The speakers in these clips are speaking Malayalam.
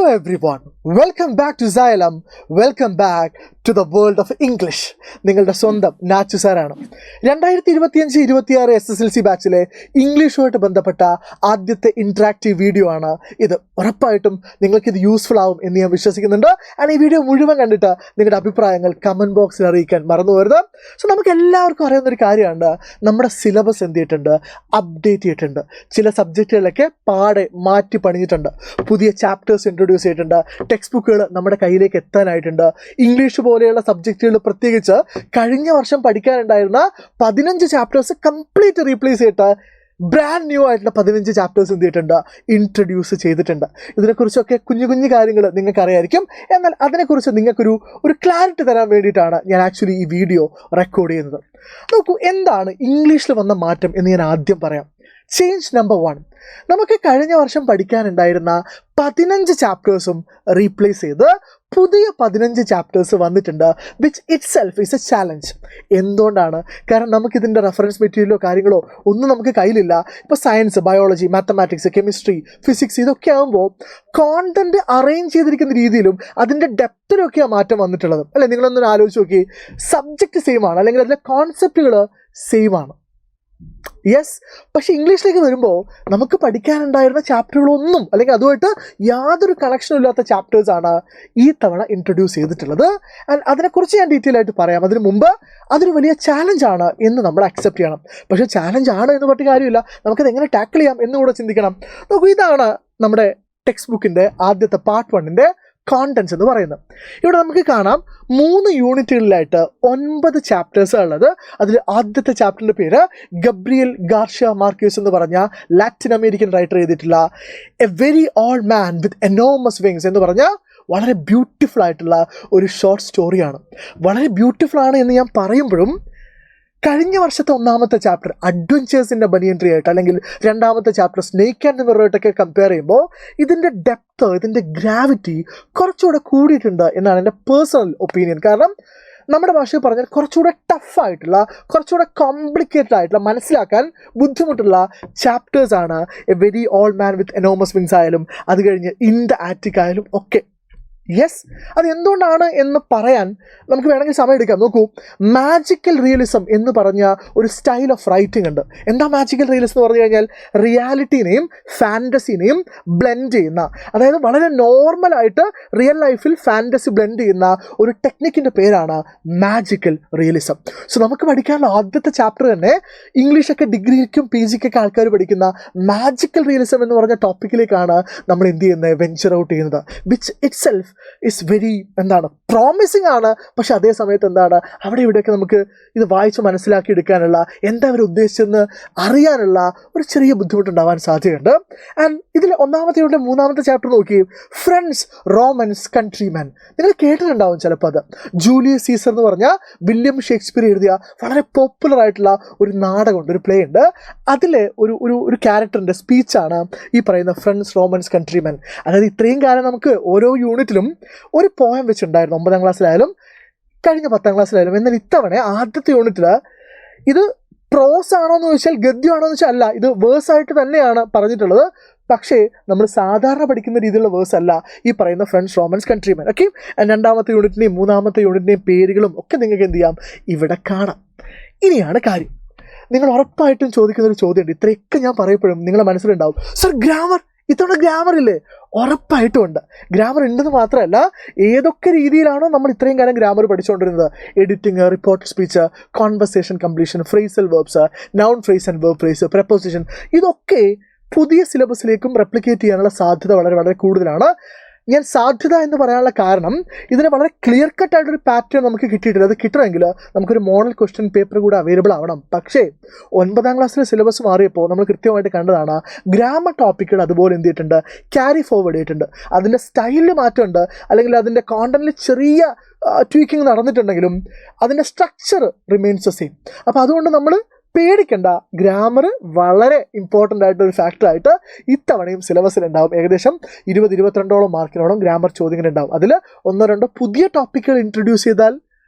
everyone, welcome back to Xylem, welcome back to the world of English. നിങ്ങളുടെ സ്വന്തം നാച്ചു സാറാണ്. 2025-26 SSLC ബാച്ചിലെ ഇംഗ്ലീഷുമായിട്ട് ബന്ധപ്പെട്ട ആദ്യത്തെ ഇൻട്രാക്റ്റീവ് വീഡിയോ ആണ് ഇത്. ഉറപ്പായിട്ടും നിങ്ങൾക്കിത് യൂസ്ഫുൾ ആവും എന്ന് ഞാൻ വിശ്വസിക്കുന്നുണ്ട്. ആൻഡ് ഈ വീഡിയോ മുഴുവൻ കണ്ടിട്ട് നിങ്ങളുടെ അഭിപ്രായങ്ങൾ കമൻറ്റ് ബോക്സിൽ അറിയിക്കാൻ മറന്നു പോകരുത്. സോ നമുക്ക് എല്ലാവർക്കും അറിയാവുന്നൊരു കാര്യമാണ്, നമ്മുടെ സിലബസ് എന്ത് ചെയ്തിട്ടുണ്ട്, അപ്ഡേറ്റ് ചെയ്തിട്ടുണ്ട്. ചില സബ്ജക്റ്റുകളൊക്കെ പാടെ മാറ്റി പണിഞ്ഞിട്ടുണ്ട്. പുതിയ ചാപ്റ്റേഴ്സ് ഇൻട്രൊഡ്യൂസ് ചെയ്തിട്ടുണ്ട്. ടെക്സ്റ്റ് ബുക്കുകൾ നമ്മുടെ കയ്യിലേക്ക് എത്താനായിട്ടുണ്ട്. ഇംഗ്ലീഷ് പോലെയുള്ള സബ്ജക്റ്റുകൾ പ്രത്യേകിച്ച് കഴിഞ്ഞ വർഷം പഠിക്കാനുണ്ടായിരുന്ന 15 ചാപ്റ്റേഴ്സ് കംപ്ലീറ്റ് റീപ്ലേസ് ചെയ്തിട്ട് ബ്രാൻഡ് ന്യൂ ആയിട്ടുള്ള 15 ചാപ്റ്റേഴ്സ് എന്ത് ചെയ്തിട്ടുണ്ട്, ഇൻട്രൊഡ്യൂസ് ചെയ്തിട്ടുണ്ട്. ഇതിനെക്കുറിച്ചൊക്കെ കുഞ്ഞു കുഞ്ഞു കാര്യങ്ങൾ നിങ്ങൾക്ക് അറിയായിരിക്കും. എന്നാൽ അതിനെക്കുറിച്ച് നിങ്ങൾക്കൊരു ക്ലാരിറ്റി തരാൻ വേണ്ടിയിട്ടാണ് ഞാൻ ആക്ച്വലി ഈ വീഡിയോ റെക്കോർഡ് ചെയ്യുന്നത്. നോക്കൂ, എന്താണ് ഇംഗ്ലീഷിൽ വന്ന മാറ്റം എന്ന് ഞാൻ ആദ്യം പറയാം. ചേഞ്ച് നമ്പർ 1, നമുക്ക് കഴിഞ്ഞ വർഷം പഠിക്കാനുണ്ടായിരുന്ന 15 ചാപ്റ്റേഴ്സും റീപ്ലേസ് ചെയ്ത് പുതിയ 15 ചാപ്റ്റേഴ്സ് വന്നിട്ടുണ്ട്, which it self is A challenge. എന്തുകൊണ്ടാണ്? കാരണം നമുക്കിതിൻ്റെ റെഫറൻസ് മെറ്റീരിയലോ കാര്യങ്ങളോ ഒന്നും നമുക്ക് കയ്യിലില്ല. ഇപ്പോൾ science, biology, mathematics, chemistry, physics ഇതൊക്കെ ആകുമ്പോൾ കോണ്ടൻറ്റ് അറേഞ്ച് ചെയ്തിരിക്കുന്ന രീതിയിലും അതിൻ്റെ ഡെപ്തിലൊക്കെയാണ് മാറ്റം വന്നിട്ടുള്ളത്, അല്ലേ? നിങ്ങളൊന്ന് ആലോചിച്ച് നോക്കി. സബ്ജക്റ്റ് സെയിം ആണ്, അല്ലെങ്കിൽ അതിലെ കോൺസെപ്റ്റുകൾ സെയിം ആണ്. യെസ്, പക്ഷേ ഇംഗ്ലീഷിലേക്ക് വരുമ്പോൾ നമുക്ക് പഠിക്കാനുണ്ടായിരുന്ന ചാപ്റ്ററുകളൊന്നും, അല്ലെങ്കിൽ അതുമായിട്ട് യാതൊരു കണക്ഷനും ഇല്ലാത്ത ചാപ്റ്റേഴ്സാണ് ഈ തവണ ഇൻട്രൊഡ്യൂസ് ചെയ്തിട്ടുള്ളത്. ആൻഡ് അതിനെക്കുറിച്ച് ഞാൻ ഡീറ്റെയിൽ ആയിട്ട് പറയാം. അതിന് മുമ്പ് അതൊരു വലിയ ചാലഞ്ചാണ് എന്ന് നമ്മൾ അക്സെപ്റ്റ് ചെയ്യണം. പക്ഷേ ചാലഞ്ചാണ് എന്ന് പറഞ്ഞ കാര്യമില്ല, നമുക്കത് എങ്ങനെ ടാക്കിൾ ചെയ്യാം എന്നുകൂടെ ചിന്തിക്കണം. നോക്കൂ, ഇതാണ് നമ്മുടെ ടെക്സ്റ്റ് ബുക്കിൻ്റെ ആദ്യത്തെ പാർട്ട് 1ൻ്റെ കോണ്ടൻസ് എന്ന് പറയുന്നത്. ഇവിടെ നമുക്ക് കാണാം 3 യൂണിറ്റുകളിലായിട്ട് 9 ചാപ്റ്റേഴ്സാണ് ഉള്ളത്. അതിൽ ആദ്യത്തെ ചാപ്റ്ററിൻ്റെ പേര് ഗബ്രിയൽ ഗാർഷ്യ മാർക്യൂസ് എന്ന് പറഞ്ഞ ലാറ്റിൻ അമേരിക്കൻ റൈറ്റർ എഴുതിയിട്ടുള്ള A very old man with enormous wings എന്ന് പറഞ്ഞ വളരെ ബ്യൂട്ടിഫുൾ ആയിട്ടുള്ള ഒരു ഷോർട്ട് സ്റ്റോറിയാണ്. വളരെ ബ്യൂട്ടിഫുൾ ആണ് എന്ന് ഞാൻ പറയുമ്പോഴും കഴിഞ്ഞ വർഷത്തെ 1ാമത്തെ ചാപ്റ്റർ അഡ്വഞ്ചേഴ്സിൻ്റെ ബനിയൻ ട്രീ ആയിട്ട്, അല്ലെങ്കിൽ 2ാമത്തെ ചാപ്റ്റർ സ്നേക്ക് ആൻഡ് മിററായിട്ടൊക്കെ കമ്പയർ ചെയ്യുമ്പോൾ ഇതിൻ്റെ ഡെപ്ത്, ഇതിൻ്റെ ഗ്രാവിറ്റി കുറച്ചുകൂടെ കൂടിയിട്ടുണ്ട് എന്നാണ് എൻ്റെ പേഴ്സണൽ ഒപ്പീനിയൻ. കാരണം നമ്മുടെ ഭാഷയിൽ പറഞ്ഞാൽ കുറച്ചുകൂടെ ടഫായിട്ടുള്ള, കുറച്ചുകൂടെ കോംപ്ലിക്കേറ്റഡ് ആയിട്ടുള്ള, മനസ്സിലാക്കാൻ ബുദ്ധിമുട്ടുള്ള ചാപ്റ്റേഴ്സാണ് a very old man with enormous wings ആയാലും അത് കഴിഞ്ഞ് ഇൻ ദ ആറ്റിക് ആയാലും ഒക്കെ. യെസ്, അത് എന്തുകൊണ്ടാണ് എന്ന് പറയാൻ നമുക്ക് വേണമെങ്കിൽ സമയം എടുക്കാം. നോക്കൂ, മാജിക്കൽ റിയലിസം എന്ന് പറഞ്ഞ ഒരു സ്റ്റൈൽ ഓഫ് റൈറ്റിംഗ് ഉണ്ട്. എന്താ മാജിക്കൽ റിയലിസം എന്ന് പറഞ്ഞു കഴിഞ്ഞാൽ റിയാലിറ്റിനെയും ഫാൻറ്റസിനെയും ബ്ലെൻഡ് ചെയ്യുന്ന, അതായത് വളരെ നോർമലായിട്ട് റിയൽ ലൈഫിൽ ഫാൻറ്റസി ബ്ലെൻഡ് ചെയ്യുന്ന ഒരു ടെക്നിക്കിൻ്റെ പേരാണ് മാജിക്കൽ റിയലിസം. സോ നമുക്ക് പഠിക്കാനുള്ള ആദ്യത്തെ ചാപ്റ്റർ തന്നെ ഇംഗ്ലീഷൊക്കെ ഡിഗ്രിക്കും പി ജിക്കൊക്കെ ആൾക്കാർ പഠിക്കുന്ന മാജിക്കൽ റിയലിസം എന്ന് പറഞ്ഞ ടോപ്പിക്കിലേക്കാണ് നമ്മൾ എന്ത് ചെയ്യുന്നത്, വെഞ്ചർ ഔട്ട് ചെയ്യുന്നത്. Which it self is very promising ആണ്. പക്ഷെ അതേ സമയത്ത് അവിടെ ഇവിടെയൊക്കെ നമുക്ക് ഇത് വായിച്ച് മനസ്സിലാക്കി എടുക്കാനുള്ള, എന്താ അവർ ഉദ്ദേശിച്ചെന്ന് അറിയാനുള്ള ഒരു ചെറിയ ബുദ്ധിമുട്ടുണ്ടാവാൻ സാധ്യതയുണ്ട്. ആൻഡ് ഇതിൽ 1ാമത്തെ 3ാമത്തെ ചാപ്റ്റർ നോക്കി, ഫ്രണ്ട്സ് റോമൻസ് കൺട്രിമാൻ. നിങ്ങൾ കേട്ടിട്ടുണ്ടാവും ചിലപ്പോൾ. അത് ജൂലിയസ് സീസർ എന്ന് പറഞ്ഞാൽ വില്യം ഷേക്സ്പിയർ എഴുതിയ വളരെ പോപ്പുലർ ആയിട്ടുള്ള ഒരു നാടകമുണ്ട്, ഒരു പ്ലേ ഉണ്ട്. അതിലെ ഒരു ക്യാരക്ടറിൻ്റെ സ്പീച്ചാണ് ഈ പറയുന്ന ഫ്രണ്ട്സ് റോമൻസ് കൺട്രിമാൻ. അതായത് ഇത്രയും കാലം നമുക്ക് ഓരോ യൂണിറ്റിലും ഒരു പോയം വെച്ചിട്ടുണ്ടായിരുന്നു, 9ാം ക്ലാസ്സിലായാലും കഴിഞ്ഞ 10ാം ക്ലാസ്സിലായാലും. എന്നാൽ ഇത്തവണ ആദ്യത്തെ യൂണിറ്റിൽ ഇത് പ്രോസ് ആണോ എന്ന് ചോദിച്ചാൽ, ഗദ്യമാണോ എന്ന് വെച്ചാൽ അല്ല, ഇത് വേഴ്സായിട്ട് തന്നെയാണ് പറഞ്ഞിട്ടുള്ളത്. പക്ഷേ നമ്മൾ സാധാരണ പഠിക്കുന്ന രീതിയിലുള്ള വേഴ്സ് അല്ല ഈ പറയുന്ന ഫ്രണ്ട്സ് റോമൻസ് കൺട്രിമാൻ. ഓക്കെ, 2ാമത്തെ യൂണിറ്റിനെയും 3ാമത്തെ യൂണിറ്റിനെയും പേരുകളും ഒക്കെ നിങ്ങൾക്ക് എന്ത് ചെയ്യാം, ഇവിടെ കാണാം. ഇനിയാണ് കാര്യം. നിങ്ങൾ ഉറപ്പായിട്ടും ചോദിക്കുന്നൊരു ചോദ്യമുണ്ട്. ഇത്രയൊക്കെ ഞാൻ പറയപ്പോഴും നിങ്ങളുടെ മനസ്സിലുണ്ടാവും, സർ ഗ്രാമർ, ഇത്തവണ ഗ്രാമർ ഇല്ലേ? ഉറപ്പായിട്ടും ഉണ്ട്. ഗ്രാമർ ഉണ്ടെന്ന് മാത്രമല്ല, ഏതൊക്കെ രീതിയിലാണോ നമ്മൾ ഇത്രയും കാലം ഗ്രാമർ പഠിച്ചുകൊണ്ടിരുന്നത്, editing, report speech, conversation completion, phrasal verbs, noun phrase and verb phrase, preposition, ഇതൊക്കെ പുതിയ സിലബസിലേക്കും റെപ്ലിക്കേറ്റ് ചെയ്യാനുള്ള സാധ്യത വളരെ വളരെ കൂടുതലാണ്. ഞാൻ സാധ്യത എന്ന് പറയാനുള്ള കാരണം, ഇതിന് വളരെ ക്ലിയർ കട്ടായിട്ടൊരു പാറ്റേൺ നമുക്ക് കിട്ടിയിട്ടില്ല. അത് കിട്ടണമെങ്കിൽ നമുക്കൊരു മോഡൽ ക്വസ്റ്റ്യൻ പേപ്പർ കൂടെ അവൈലബിൾ ആവണം. പക്ഷേ 9ാം ക്ലാസ്സിലെ സിലബസ് മാറിയപ്പോൾ നമ്മൾ കൃത്യമായിട്ട് കണ്ടതാണ്, ഗ്രാമർ ടോപ്പിക്കുകൾ അതുപോലെ എന്ത് ചെയ്തിട്ടുണ്ട്, ക്യാരി ഫോർവേഡ് ചെയ്തിട്ടുണ്ട്. അതിൻ്റെ സ്റ്റൈലിൽ മാറ്റമുണ്ട്, അല്ലെങ്കിൽ അതിൻ്റെ കോണ്ടന്റിൽ ചെറിയ ട്വീക്കിംഗ് നടന്നിട്ടുണ്ടെങ്കിലും അതിൻ്റെ സ്ട്രക്ചർ റിമെയിൻസ് ദ സെയിം. അപ്പോൾ അതുകൊണ്ട് നമ്മൾ പേടിക്കണ്ട, ഗ്രാമർ വളരെ ഇമ്പോർട്ടൻ്റ് ആയിട്ടൊരു ഫാക്ടറായിട്ട് ഇത്തവണയും സിലബസിലുണ്ടാവും. ഏകദേശം 20-22ഓളം മാർക്കിനോളം ഗ്രാമർ ചോദ്യങ്ങളുണ്ടാവും. അതിൽ 1-2 പുതിയ ടോപ്പിക്കുകൾ ഇൻട്രൊഡ്യൂസ് ചെയ്താൽ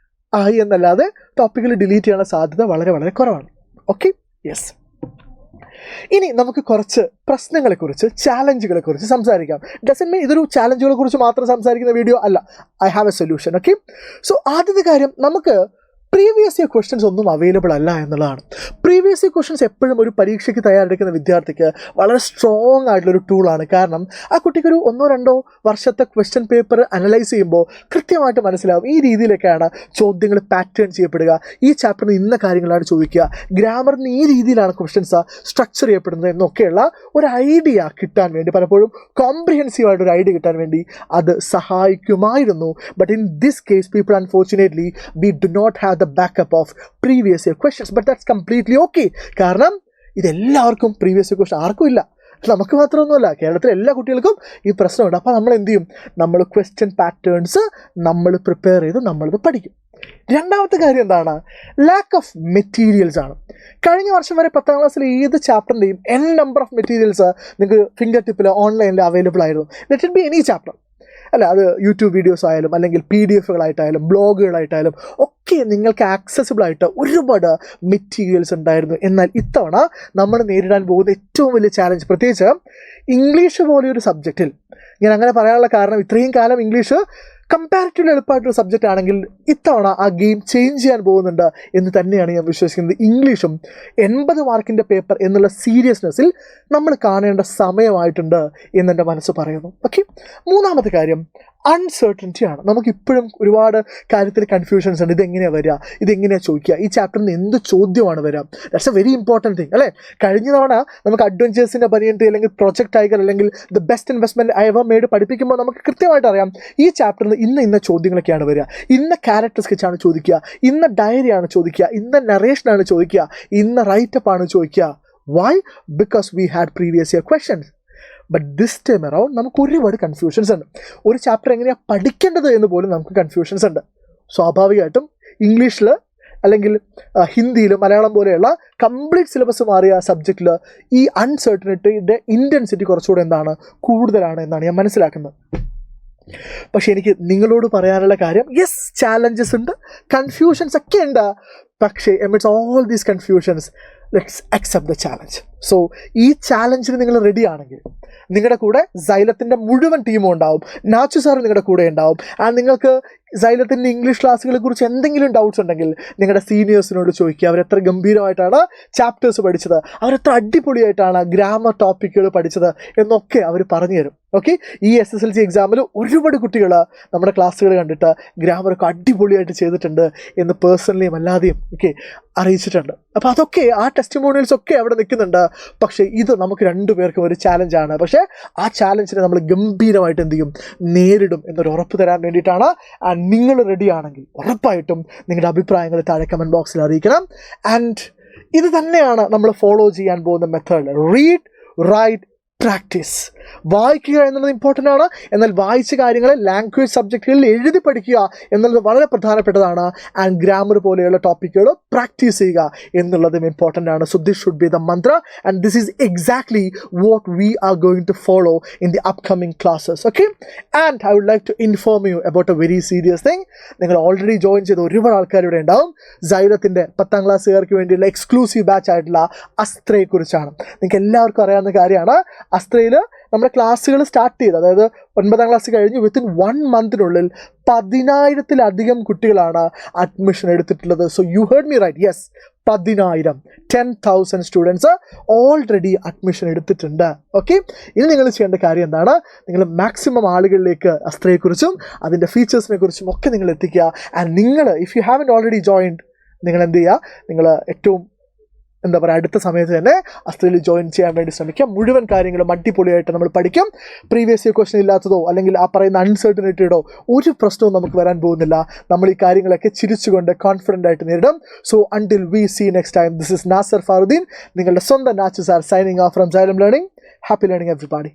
ആയി എന്നല്ലാതെ ടോപ്പിക്കുകൾ ഡിലീറ്റ് ചെയ്യാനുള്ള സാധ്യത വളരെ വളരെ കുറവാണ്. Okay, yes. ഇനി നമുക്ക് കുറച്ച് പ്രശ്നങ്ങളെക്കുറിച്ച്, ചാലഞ്ചുകളെക്കുറിച്ച് സംസാരിക്കാം. ഡസൻ മീൻ ഇതൊരു ചാലഞ്ചുകളെക്കുറിച്ച് മാത്രം സംസാരിക്കുന്ന വീഡിയോ അല്ല. I have A solution. Okay, so ആദ്യത്തെ കാര്യം, നമുക്ക് പ്രീവിയസ് ഇയർ ക്വസ്റ്റ്യൻസ് ഒന്നും അവൈലബിൾ അല്ല എന്നുള്ളതാണ്. പ്രീവിയസ് ഇയർ ക്വസ്റ്റ്യൻസ് എപ്പോഴും ഒരു പരീക്ഷയ്ക്ക് തയ്യാറെടുക്കുന്ന വിദ്യാർത്ഥിക്ക് വളരെ സ്ട്രോങ് ആയിട്ടുള്ളൊരു ടൂളാണ്. കാരണം ആ കുട്ടിക്കൊരു 1-2 വർഷത്തെ ക്വസ്റ്റ്യൻ പേപ്പർ അനലൈസ് ചെയ്യുമ്പോൾ കൃത്യമായിട്ട് മനസ്സിലാവും ഈ രീതിയിലൊക്കെയാണ് ചോദ്യങ്ങൾ പാറ്റേൺ ചെയ്യപ്പെടുക, ഈ ചാപ്റ്ററിന് ഇന്ന കാര്യങ്ങളാണ് ചോദിക്കുക, ഗ്രാമറിന് ഈ രീതിയിലാണ് ക്വസ്റ്റ്യൻസ് സ്ട്രക്ചർ ചെയ്യപ്പെടുന്നത് എന്നൊക്കെയുള്ള ഒരു ഐഡിയ കിട്ടാൻ വേണ്ടി, പലപ്പോഴും കോംപ്രിഹെൻസീവ് ആയിട്ടൊരു ഐഡിയ കിട്ടാൻ വേണ്ടി അത് സഹായിക്കുമായിരുന്നു. But in this case people unfortunately we do not have the backup of previous year questions, but that's completely okay. കാരണം ഇതെല്ലാവർക്കും പ്രീവിയസ് ഇയർ ക്വസ്റ്റ്യൻ ആർക്കും ഇല്ല, നമുക്ക് മാത്രമൊന്നുമല്ല, കേരളത്തിലെ എല്ലാ കുട്ടികൾക്കും ഈ പ്രശ്നമുണ്ട്. അപ്പോൾ നമ്മൾ എന്ത് ചെയ്യും? നമ്മൾ ക്വസ്റ്റ്യൻ പാറ്റേൺസ് നമ്മൾ പ്രിപ്പയർ ചെയ്ത് നമ്മളത് പഠിക്കും. രണ്ടാമത്തെ കാര്യം എന്താണ്? ലാക്ക് ഓഫ് മെറ്റീരിയൽസ് ആണ്. കഴിഞ്ഞ വർഷം വരെ 10ാം ക്ലാസ്സിലെ ഏത് ചാപ്റ്ററിൻ്റെയും n നമ്പർ ഓഫ് മെറ്റീരിയൽസ് നിങ്ങൾക്ക് ഫിംഗർ ടിപ്പിൽ ഓൺലൈനിൽ അവൈലബിൾ ആയിരുന്നു. Let it be any chapter, അല്ല അത് യൂട്യൂബ് വീഡിയോസ് ആയാലും അല്ലെങ്കിൽ PDF-കളായിട്ടായാലും ബ്ലോഗുകളായിട്ടായാലും ഒക്കെ നിങ്ങൾക്ക് ആക്സസിബിൾ ആയിട്ട് ഒരുപാട് മെറ്റീരിയൽസ് ഉണ്ടായിരുന്നു. എന്നാൽ ഇത്തവണ നമ്മൾ നേരിടാൻ പോകുന്ന ഏറ്റവും വലിയ ചാലഞ്ച്, പ്രത്യേകിച്ച് ഇംഗ്ലീഷ് പോലെയൊരു സബ്ജക്റ്റിൽ, ഞാൻ അങ്ങനെ പറയാനുള്ള കാരണം ഇത്രയും കാലം ഇംഗ്ലീഷ് കമ്പാരിറ്റീവ്ലി എളുപ്പമായിട്ടൊരു സബ്ജക്റ്റ് ആണെങ്കിൽ ഇത്തവണ ആ ഗെയിം ചേഞ്ച് ചെയ്യാൻ പോകുന്നുണ്ട് എന്ന് തന്നെയാണ് ഞാൻ വിശ്വസിക്കുന്നത്. ഇംഗ്ലീഷും 80 മാർക്കിൻ്റെ പേപ്പർ എന്നുള്ള സീരിയസ്നെസ്സിൽ നമ്മൾ കാണേണ്ട സമയമായിട്ടുണ്ട് എന്നെൻ്റെ മനസ്സ് പറയുന്നു. ഓക്കെ, മൂന്നാമത്തെ കാര്യം അൺസർട്ടനിറ്റി ആണ്. നമുക്കിപ്പോഴും ഒരുപാട് കാര്യത്തിൽ കൺഫ്യൂഷൻസ് ഉണ്ട്. ഇതെങ്ങനെയാണ് വരിക, ഇതെങ്ങനെയാണ് ചോദിക്കുക, ഈ ചാപ്റ്ററിൽ നിന്ന് എന്ത് ചോദ്യമാണ് വരിക? That's A very important thing അല്ലേ? കഴിഞ്ഞ തവണ നമുക്ക് അഡ്വഞ്ചേഴ്സിൻ്റെ പനിയൻറ്റ് അല്ലെങ്കിൽ പ്രൊജക്ട് ടൈഗർ അല്ലെങ്കിൽ the best investment I ever made പഠിപ്പിക്കുമ്പോൾ നമുക്ക് കൃത്യമായിട്ട് അറിയാം ഈ ചാപ്റ്ററിൽ ഇന്ന ചോദ്യങ്ങളൊക്കെയാണ് വരിക, ഇന്ന ക്യാരക്ടർ സ്കെച്ചാണ് ചോദിക്കുക, ഇന്ന ഡയറിയാണ് ചോദിക്കുക, ഇന്ന നറേഷനാണ് ചോദിക്കുക, ഇന്ന റൈറ്റപ്പാണ് ചോദിക്കുക. Why? Because we had previous year questions. But this time around നമുക്ക് ഒരുപാട് കൺഫ്യൂഷൻസ് ഉണ്ട്. ഒരു ചാപ്റ്റർ എങ്ങനെയാണ് പഠിക്കേണ്ടത് എന്ന് പോലും നമുക്ക് കൺഫ്യൂഷൻസ് ഉണ്ട്. സ്വാഭാവികമായിട്ടും ഇംഗ്ലീഷിൽ അല്ലെങ്കിൽ ഹിന്ദിയിൽ മലയാളം പോലെയുള്ള കംപ്ലീറ്റ് സിലബസ് മാറിയ സബ്ജക്റ്റിൽ ഈ അൺസർട്ടനിറ്റിയുടെ ഇൻറ്റൻസിറ്റി കുറച്ചുകൂടെ കൂടുതലാണ് എന്നാണ് ഞാൻ മനസ്സിലാക്കുന്നത്. പക്ഷെ എനിക്ക് നിങ്ങളോട് പറയാനുള്ള കാര്യം, യെസ് ചാലഞ്ചസ് ഉണ്ട്, കൺഫ്യൂഷൻസ് ഒക്കെ ഉണ്ട്, പക്ഷേ amidst all these confusions, let's accept the challenge. So ഈ ചാലഞ്ചിന് നിങ്ങൾ റെഡി ആണെങ്കിൽ നിങ്ങളുടെ കൂടെ സൈലത്തിൻ്റെ മുഴുവൻ ടീമും ഉണ്ടാവും. നാച്ചു സാർ നിങ്ങളുടെ കൂടെ ഉണ്ടാവും. ആൻഡ് നിങ്ങൾക്ക് സൈലത്തിൻ്റെ ഇംഗ്ലീഷ് ക്ലാസ്സുകളെ കുറിച്ച് എന്തെങ്കിലും ഡൗട്ട്സ് ഉണ്ടെങ്കിൽ നിങ്ങളുടെ സീനിയേഴ്സിനോട് ചോദിക്കുക. അവരെത്ര ഗംഭീരമായിട്ടാണ് ചാപ്റ്റേഴ്സ് പഠിച്ചത്, അവരെത്ര അടിപൊളിയായിട്ടാണ് ഗ്രാമർ ടോപ്പിക്കുകൾ പഠിച്ചത് എന്നൊക്കെ അവർ പറഞ്ഞു തരും. ഓക്കെ, ഈ SSLC എക്സാമിൽ ഒരുപാട് കുട്ടികൾ നമ്മുടെ ക്ലാസ്സുകൾ കണ്ടിട്ട് ഗ്രാമറൊക്കെ അടിപൊളിയായിട്ട് ചെയ്തിട്ടുണ്ട് എന്ന് പേഴ്സണലിയും അല്ലാതെയും അറിയിച്ചിട്ടുണ്ട്. അപ്പോൾ അതൊക്കെ ആ ടെസ്റ്റിമോണിയൽസ് ഒക്കെ അവിടെ നിൽക്കുന്നുണ്ട്. പക്ഷേ ഇത് നമുക്ക് രണ്ടുപേർക്കും ഒരു ചാലഞ്ചാണ്. പക്ഷേ ആ ചാലഞ്ചിനെ നമ്മൾ ഗംഭീരമായിട്ട് എന്ത് ചെയ്യും, നേരിടും എന്നൊരു ഉറപ്പ് തരാൻ വേണ്ടിയിട്ടാണ്. ആൻഡ് നിങ്ങൾ റെഡി ആണെങ്കിൽ ഉറപ്പായിട്ടും നിങ്ങളുടെ അഭിപ്രായങ്ങൾ താഴെ കമൻറ്റ് ബോക്സിൽ അറിയിക്കണം. ആൻഡ് ഇത് തന്നെയാണ് നമ്മൾ ഫോളോ ചെയ്യാൻ പോകുന്ന മെത്തേഡ്. Read, right, practice. വായിക്കുക എന്നുള്ളത് ഇമ്പോർട്ടൻ്റ് ആണ്. എന്നാൽ വായിച്ച കാര്യങ്ങളെ ലാംഗ്വേജ് സബ്ജക്റ്റുകളിൽ എഴുതി പഠിക്കുക എന്നുള്ളത് വളരെ പ്രധാനപ്പെട്ടതാണ്. ആൻഡ് ഗ്രാമർ പോലെയുള്ള ടോപ്പിക്കുകൾ പ്രാക്ടീസ് ചെയ്യുക എന്നുള്ളതും ഇമ്പോർട്ടൻ്റ് ആണ്. So this should be the mantra and this is exactly what we are going to follow in the upcoming classes. Okay, and I would like to inform you about a very serious thing. നിങ്ങൾ ഓൾറെഡി ജോയിൻ ചെയ്ത ഒരുപാട് ആൾക്കാർ ഇവിടെ ഉണ്ടാവും. സൈലത്തിൻ്റെ 10ാം ക്ലാസ്സുകാർക്ക് വേണ്ടിയുള്ള എക്സ്ക്ലൂസീവ് ബാച്ച് ആയിട്ടുള്ള അസ്ത്രയെക്കുറിച്ചാണ്. നിങ്ങൾക്ക് എല്ലാവർക്കും അറിയാവുന്ന കാര്യമാണ്. അസ്ത്രയിൽ നമ്മുടെ ക്ലാസ്സുകൾ സ്റ്റാർട്ട് ചെയ്ത്, അതായത് 9ാം ക്ലാസ് കഴിഞ്ഞ് വിത്തിൻ 1 മന്തിനുള്ളിൽ 10,000-ലധികം കുട്ടികളാണ് അഡ്മിഷൻ എടുത്തിട്ടുള്ളത്. So you heard me right, yes 10,000 students already admission എടുത്തിട്ടുണ്ട്. ഓക്കെ, ഇനി നിങ്ങൾ ചെയ്യേണ്ട കാര്യം എന്താണ്? നിങ്ങൾ മാക്സിമം ആളുകളിലേക്ക് അസ്ത്രയെക്കുറിച്ചും അതിൻ്റെ ഫീച്ചേഴ്സിനെ കുറിച്ചും ഒക്കെ നിങ്ങൾ എത്തിക്കുക. ആൻഡ് നിങ്ങൾ if you haven't already joined, നിങ്ങൾ എന്ത് ചെയ്യുക, നിങ്ങൾ ഏറ്റവും അടുത്ത സമയത്ത് തന്നെ അസ്ത്രയിൽ ജോയിൻ ചെയ്യാൻ വേണ്ടി ശ്രമിക്കുക. മുഴുവൻ കാര്യങ്ങളും അടിപൊളിയായിട്ട് നമ്മൾ പഠിക്കും. പ്രീവിയസ് ഇയർ ക്വസ്റ്റൻ ഇല്ലാത്തതോ അല്ലെങ്കിൽ ആ പറയുന്ന അൺസർട്ടനിറ്റിയുടോ ഒരു പ്രശ്നവും നമുക്ക് വരാൻ പോകുന്നില്ല. നമ്മൾ ഈ കാര്യങ്ങളൊക്കെ ചിരിച്ചുകൊണ്ട് കോൺഫിഡൻ്റ് ആയിട്ട് നേരിടും. So until we see next time, this is Nasar Faruddin, നിങ്ങളുടെ സ്വന്തം Nachu sir, signing off from Xylem learning. Happy learning everybody.